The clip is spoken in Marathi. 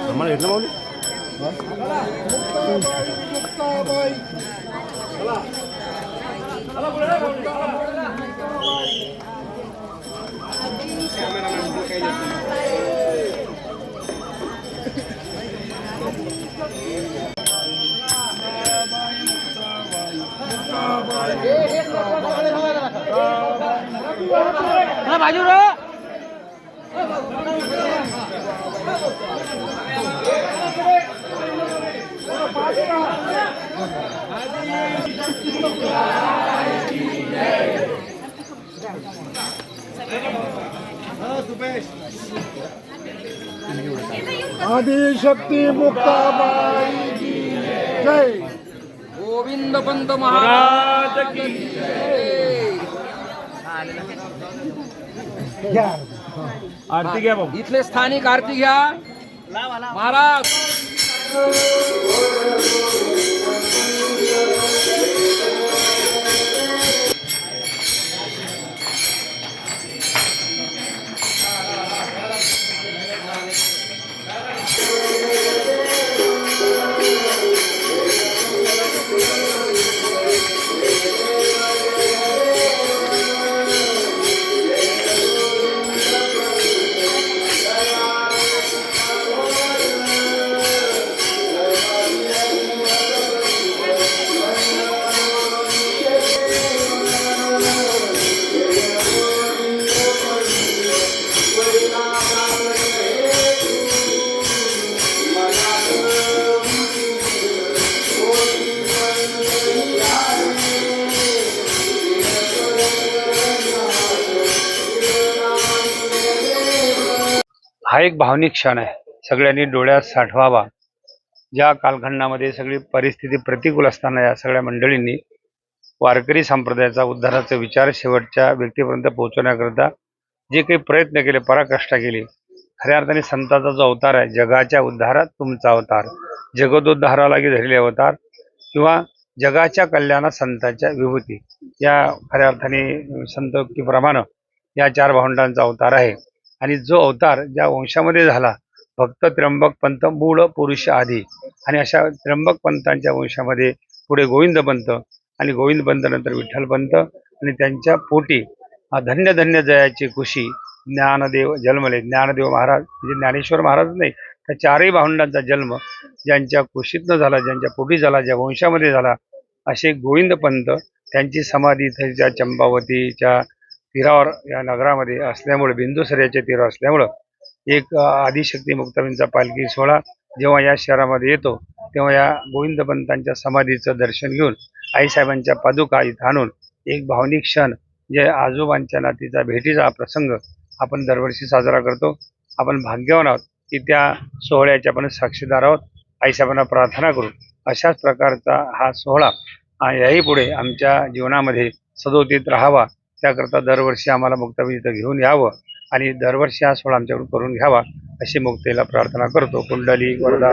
आम्हाला घेतलं माऊली बाजू रो आदिशक्ती मुक्ताबाई की जय। गोविंद पंत महाराज की आरती घ्या भाऊ. इथले स्थानिक आरती घ्या महाराज. हा एक भावनिक क्षण आहे. सगळ्यांनी डोळ्यात साठवावा. ज्या कालखंडामध्ये सगळी परिस्थिती प्रतिकूल असताना या सगळ्या मंडळींनी वारकरी संप्रदायाचा उद्धाराचा विचार शेवटच्या व्यक्तीपर्यंत पोहोचवण्याकरता जे काही प्रयत्न केले, पराकाष्ठा केली, खऱ्या अर्थाने संताचा जो अवतार आहे, जगाच्या उद्धारात तुमचा अवतार, जगदोद्धाराला की धरले अवतार किंवा जगाच्या कल्याणात संतांच्या विभूती, या खऱ्या अर्थाने संतोक्तीप्रमाणे या चार भावंडांचा अवतार आहे. आणि जो अवतार ज्या वंशामध्ये झाला, भक्त त्र्यंबक पंत मूळ पुरुष आधी, आणि अशा त्र्यंबक पंतांच्या वंशामध्ये पुढे गोविंद पंत आणि गोविंद पंत नंतर विठ्ठल पंत, आणि त्यांच्या पोटी धन्य धन्य जयाची खुशी ज्ञानदेव जन्मले. ज्ञानदेव महाराज म्हणजे ज्ञानेश्वर महाराज नाही, त्या चारही भावंडांचा जन्म ज्यांच्या कुशीतनं झाला, ज्यांच्या पोटी झाला, ज्या वंशामध्ये झाला, असे गोविंद पंत, त्यांची समाधी इथच्या चंपावतीच्या तीरावर या नगरामध्ये असल्यामुळे, बिंदुसऱ्याच्या तीरावर असल्यामुळं एक आदिशक्ती मुक्ताबाईंचा पालखी सोहळा जेव्हा या शहरामध्ये येतो, तेव्हा या गोविंद पंतांच्या समाधीचं दर्शन घेऊन आईसाहेबांच्या पादुका इथं आणून एक भावनिक क्षण, जे आजोबांच्या नातीचा भेटीचा प्रसंग आपण दरवर्षी साजरा करतो. आपण भाग्यवान आहोत की त्या सोहळ्याच्या आपण साक्षीदार आहोत. आईसाहेबांना प्रार्थना करू अशाच प्रकारचा हा सोहळा याही पुढे आमच्या जीवनामध्ये सदोतीत राहावा, त्याकरता दरवर्षी आम्हाला मुक्ताबाई इथं घेऊन यावं आणि दरवर्षी हा सोहळा आमच्याकडून करून घ्यावा अशी मुक्तेला प्रार्थना करतो. कुंडली वरदा.